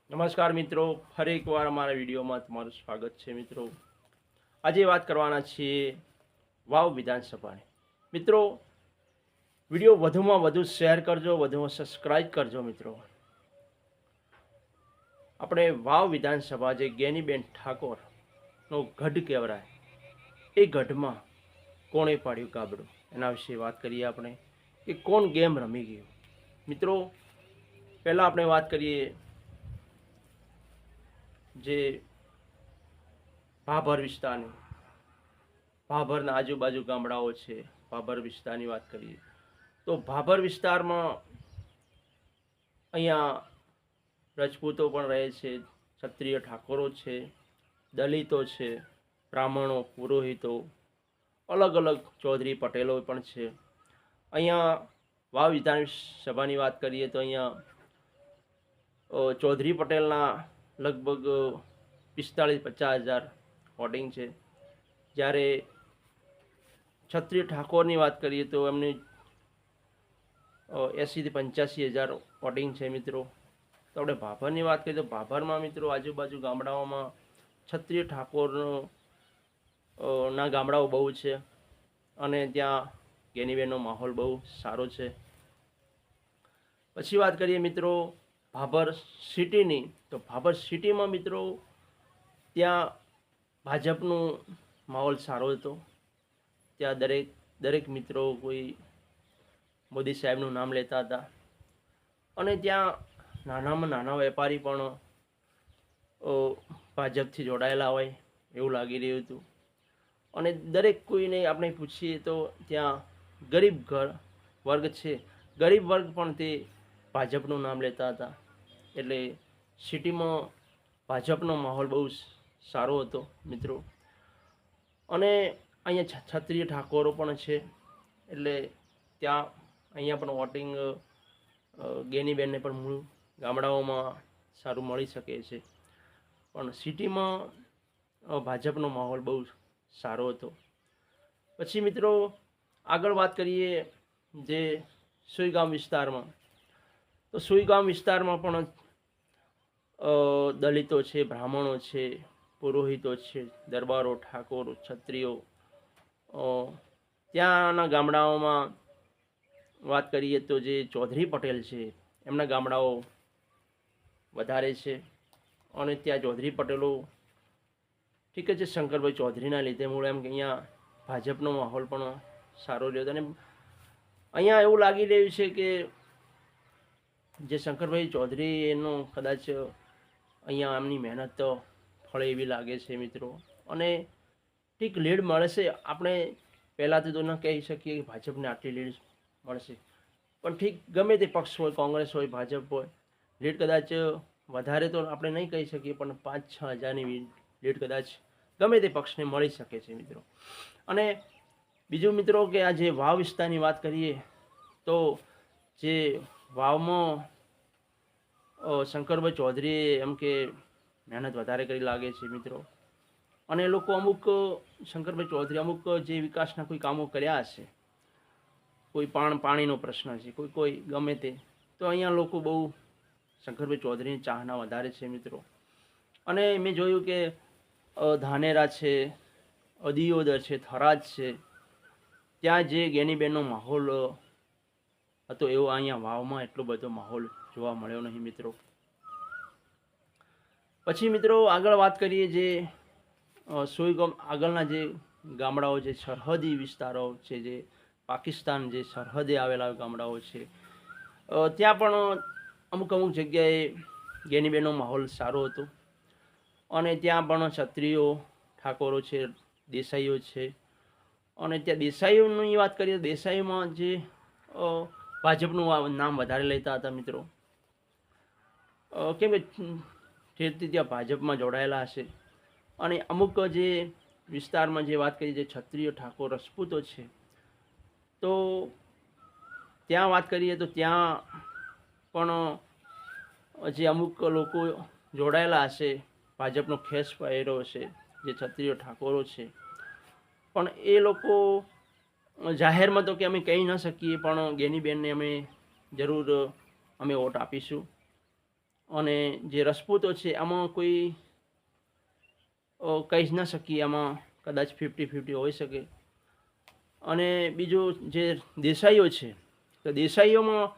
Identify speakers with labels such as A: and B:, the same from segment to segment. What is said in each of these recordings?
A: નમસ્કાર મિત્રો, ફરી એકવાર અમારા વિડીયોમાં તમારું સ્વાગત છે મિત્રો। આજે વાત કરવાના છીએ વાવ વિધાનસભાની। મિત્રો, વિડીયો વધુમાં વધુ શેર કરજો, વધુમાં સબસ્ક્રાઈબ કરજો મિત્રો। આપણે વાવ વિધાનસભા જે ગેનીબેન ઠાકોરનો ગઢ કહેવાય, એ ગઢમાં કોણે પાડ્યું ગાબડું, એના વિશે વાત કરીએ આપણે કે કોણ ગેમ રમી ગયું। મિત્રો, પહેલાં આપણે વાત કરીએ જે ભાભર વિસ્તારની, ભાભરના આજુબાજુ ગામડાઓ છે, ભાભર વિસ્તારની વાત કરીએ તો ભાભર વિસ્તારમાં અહીંયા રજપૂતો પણ રહે છે, ક્ષત્રિય ઠાકોરો છે, દલિતો છે, બ્રાહ્મણો, પુરોહિતો, અલગ અલગ ચૌધરી પટેલો પણ છે। અહીંયા વાવ વિધાનસભાની વાત કરીએ તો અહીંયા ચૌધરી પટેલના લગભગ 45-50 હજાર વોટિંગ છે, જ્યારે ક્ષત્રિય ઠાકોરની વાત કરીએ તો એમની 80-85 હજાર વોટિંગ છે મિત્રો। તો આપણે ભાભરની વાત કરીએ તો ભાભરમાં મિત્રો આજુબાજુ ગામડાઓમાં ક્ષત્રિય ઠાકોરનો ના ગામડાઓ બહુ છે અને ત્યાં ગેનીબેનનો માહોલ બહુ સારો છે। પછી વાત કરીએ મિત્રો ભાભર સિટીની, તો ભાભર સિટીમાં મિત્રો ત્યાં ભાજપનું માહોલ સારો હતો। ત્યાં દરેક મિત્રો કોઈ મોદી સાહેબનું નામ લેતા હતા અને ત્યાં નાનામાં નાના વેપારી પણ ભાજપથી જોડાયેલા હોય એવું લાગી રહ્યું હતું। અને દરેક કોઈને આપણે પૂછીએ તો ત્યાં ગરીબ વર્ગ છે, ગરીબ વર્ગ પણ તે ભાજપનું નામ લેતા હતા। એટલે સિટીમાં ભાજપનો માહોલ બહુ સારો હતો મિત્રો। અને અહીંયા ક્ષત્રિય ઠાકોરો પણ છે, એટલે ત્યાં અહીંયા પણ વોટિંગ ગેનીબેનને પણ મૂળ ગામડાઓમાં સારું મળી શકે છે, પણ સિટીમાં ભાજપનો માહોલ બહુ સારો હતો। પછી મિત્રો આગળ વાત કરીએ જે સુઈગામ વિસ્તારમાં, તો સુઈગામ વિસ્તારમાં પણ દલિતો છે, બ્રાહ્મણો છે, પુરોહિતો છે, દરબારો, ઠાકોરો, ક્ષત્રિયો, ત્યાંના ગામડાઓમાં વાત કરીએ તો જે ચૌધરી પટેલ છે એમના ગામડાઓ વધારે છે। અને ત્યાં ચૌધરી પટેલો ઠીક છે, શંકરભાઈ ચૌધરીના લીધે મૂળ એમ કે અહીંયા ભાજપનો માહોલ પણ સારો રહ્યો। અને અહીંયા એવું લાગી રહ્યું છે કે જે શંકરભાઈ ચૌધરી એનો કદાચ અહીંયા એમની મહેનત તો ફળે એવી લાગે છે મિત્રો। અને ઠીક લીડ મળશે, આપણે પહેલાંથી તો ન કહી શકીએ કે ભાજપને આટલી લીડ મળશે, પણ ઠીક ગમે તે પક્ષ હોય, કોંગ્રેસ હોય, ભાજપ હોય, લીડ કદાચ વધારે તો આપણે નહીં કહી શકીએ, પણ 5-6 હજારની લીડ કદાચ ગમે તે પક્ષને મળી શકે છે મિત્રો। અને બીજું મિત્રો કે આ જે વાવ વિસ્તારની વાત કરીએ તો જે વાવમાં શંકરભાઈ ચૌધરીએ એમ કે મહેનત વધારે કરી લાગે છે મિત્રો। અને એ લોકો અમુક શંકરભાઈ ચૌધરી અમુક જે વિકાસના કોઈ કામો કર્યા હશે, કોઈ પાણીનો પ્રશ્ન છે, કોઈ ગમે તે, તો અહીંયા લોકો બહુ શંકરભાઈ ચૌધરીની ચાહના વધારે છે મિત્રો। અને મેં જોયું કે ધાનેરા છે, દિયોદર છે, થરાદ છે, ત્યાં જે ગેનીબેનનો માહોલ હતો એવો અહીંયા વાવમાં એટલો બધો માહોલ જોવા મળ્યો નહીં મિત્રો। પછી મિત્રો આગળ વાત કરીએ જે સુઈગામ આગળના જે ગામડાઓ, જે સરહદી વિસ્તારો છે, જે પાકિસ્તાન જે સરહદે આવેલા ગામડાઓ છે, ત્યાં પણ અમુક જગ્યાએ ગેનીબેનનો માહોલ સારો હતો। અને ત્યાં પણ ક્ષત્રિયો ઠાકોરો છે, દેસાઈઓ છે। અને ત્યાં દેસાઈઓની વાત કરીએ તો દેસાઈમાં જે ભાજપનું નામ વધારે લેતા હતા મિત્રો, કેમ કે ઠેરથી ત્યાં ભાજપમાં જોડાયેલા હશે। અને અમુક જે વિસ્તારમાં જે વાત કરીએ જે ક્ષત્રિય ઠાકોર રજપૂતો છે, તો ત્યાં વાત કરીએ તો ત્યાં પણ જે અમુક લોકો જોડાયેલા હશે, ભાજપનો ખેસ પહેર્યો હશે, જે ક્ષત્રિય ઠાકોરો છે, પણ એ લોકો જાહેરમાં તો કે અમે કહી ન શકીએ, પણ ગેનીબેનને અમે જરૂર વોટ આપીશું। અને જે રજપૂતો છે આમાં કોઈ કહી જ ન શકીએ, આમાં કદાચ 50-50 હોઈ શકે. અને બીજું જે દેસાઈઓ છે, તો દેસાઈઓમાં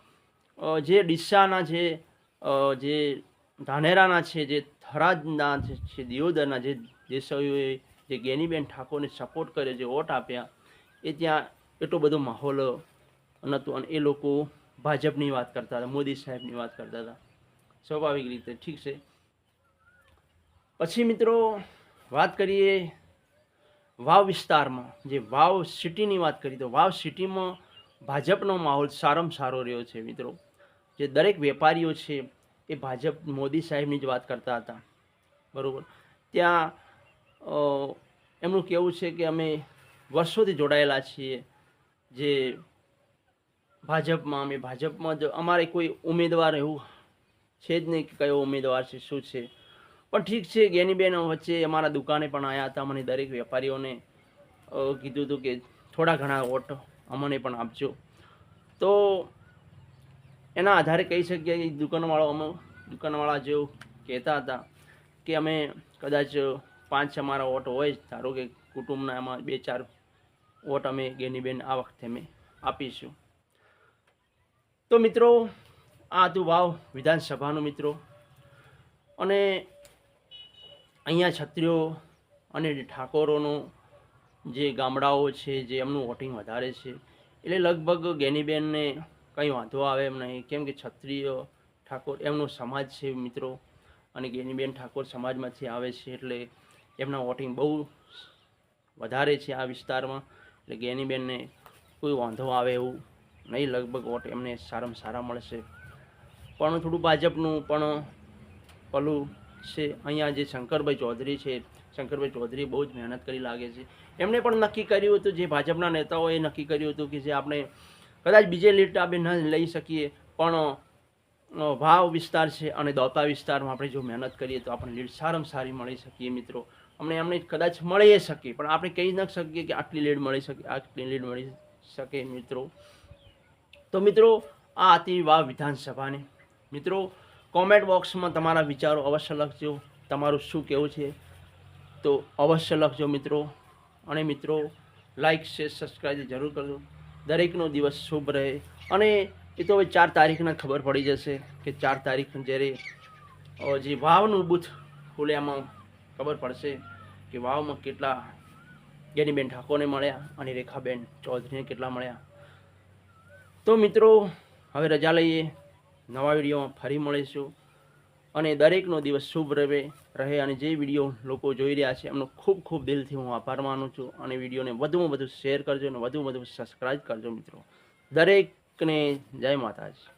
A: જે ડીસાના છે, જે ધાનેરાના છે, જે થરાદના છે, દિયોદરના જે દેસાઈઓએ જે ગેનીબેન ઠાકોરને સપોર્ટ કર્યો, જે વોટ આપ્યા, એ ત્યાં એટલો બધો માહોલ નહોતો અને એ લોકો ભાજપની વાત કરતા હતા, મોદી સાહેબની વાત કરતા હતા, સ્વાભાવિક રીતે. ઠીક છે. પછી મિત્રો વાત કરીએ વાવ વિસ્તારમાં, જે વાવ સિટીની વાત કરીએ તો વાવ સિટીમાં ભાજપનો માહોલ સારામાં સારો રહ્યો છે મિત્રો. જે દરેક વેપારીઓ છે એ ભાજપ મોદી સાહેબની જ વાત કરતા હતા, બરાબર. ત્યાં એમનું કહેવું છે કે અમે વર્ષોથી જોડાયેલા છીએ જે ભાજપમાં, અમે ભાજપમાં જ, અમારે કોઈ ઉમેદવાર એવું છે જ નહીં કે કયો ઉમેદવાર છે, શું છે. પણ ઠીક છે, ગેનીબેન વચ્ચે અમારા દુકાને પણ આવ્યા હતા, મને દરેક વેપારીઓને કીધું હતું કે થોડા ઘણા વોટ અમને પણ આપજો. તો એના આધારે કહી શકીએ કે દુકાનવાળા જેવું કહેતા હતા કે અમે કદાચ 5 અમારા વોટ હોય, ધારો કે કુટુંબના, એમાં 2-4 વોટ અમે ગેનીબેન આ વખતે અમે આપીશું. તો મિત્રો આ હતું વાવ વિધાનસભાનું મિત્રો. અને અહીંયા ક્ષત્રિયો અને ઠાકોરોનું જે ગામડાઓ છે, જે એમનું વોટિંગ વધારે છે, એટલે લગભગ ગેનીબેનને કંઈ વાંધો આવે એમ નહીં, કેમ કે ક્ષત્રિય ઠાકોર એમનો સમાજ છે મિત્રો, અને ગેનીબેન ઠાકોર સમાજમાંથી આવે છે, એટલે એમના વોટિંગ બહુ વધારે છે આ વિસ્તારમાં. એટલે ગેનીબેનને કોઈ વાંધો આવે એવું નહીં, લગભગ વોટ એમને સારામાં સારા મળશે. પણ થોડું ભાજપનું પણ પેલું છે. અહીંયા જે શંકરભાઈ ચૌધરી છે, શંકરભાઈ ચૌધરી બહુ જ મહેનત કરી લાગે છે. એમણે પણ નક્કી કર્યું હતું, જે ભાજપના નેતાઓએ નક્કી કર્યું હતું કે જે આપણે કદાચ બીજે લીડ આપણે ન લઈ શકીએ, પણ વાવ વિસ્તાર છે અને દોતા વિસ્તારમાં આપણે જો મહેનત કરીએ તો આપણે લીડ સારામાં સારી મળી શકીએ મિત્રો. એમને કદાચ મળી શકીએ, પણ આપણે કહી ન શકીએ કે આટલી લીડ મળી શકે, આટલી લીડ મળી શકે મિત્રો. તો મિત્રો આ હતી વાવ વિધાનસભાની. મિત્રો કોમેન્ટ બોક્સમાં તમારા વિચારો અવશ્ય લખજો, તમારું શું કહેવું છે તો અવશ્ય લખજો મિત્રો. અને મિત્રો લાઈક શેર સબસ્ક્રાઈબ જરૂર કરજો. દરેકનો દિવસ શુભ રહે. અને એ તો હવે 4 તારીખના ખબર પડી જશે કે 4 તારીખ જ્યારે જે વાવનું બૂથ ખુલે એમાં ખબર પડશે કે વાવમાં કેટલા ગેનીબેન ઠાકોરને મળ્યા અને રેખાબેન ચૌધરીને કેટલા મળ્યા. તો મિત્રો હવે રજા લઈએ, નવા વિડીયોમાં ફરી મળીશું. અને દરેકનો દિવસ શુભ રહે. અને જે વિડીયો લોકો જોઈ રહ્યા છે એમનો ખૂબ ખૂબ દિલથી હું આભાર માનું છું. અને વિડીયોને વધુમાં વધુ શેર કરજો અને વધુમાં વધુ સબસ્ક્રાઈબ કરજો મિત્રો. દરેકને જય માતાજી.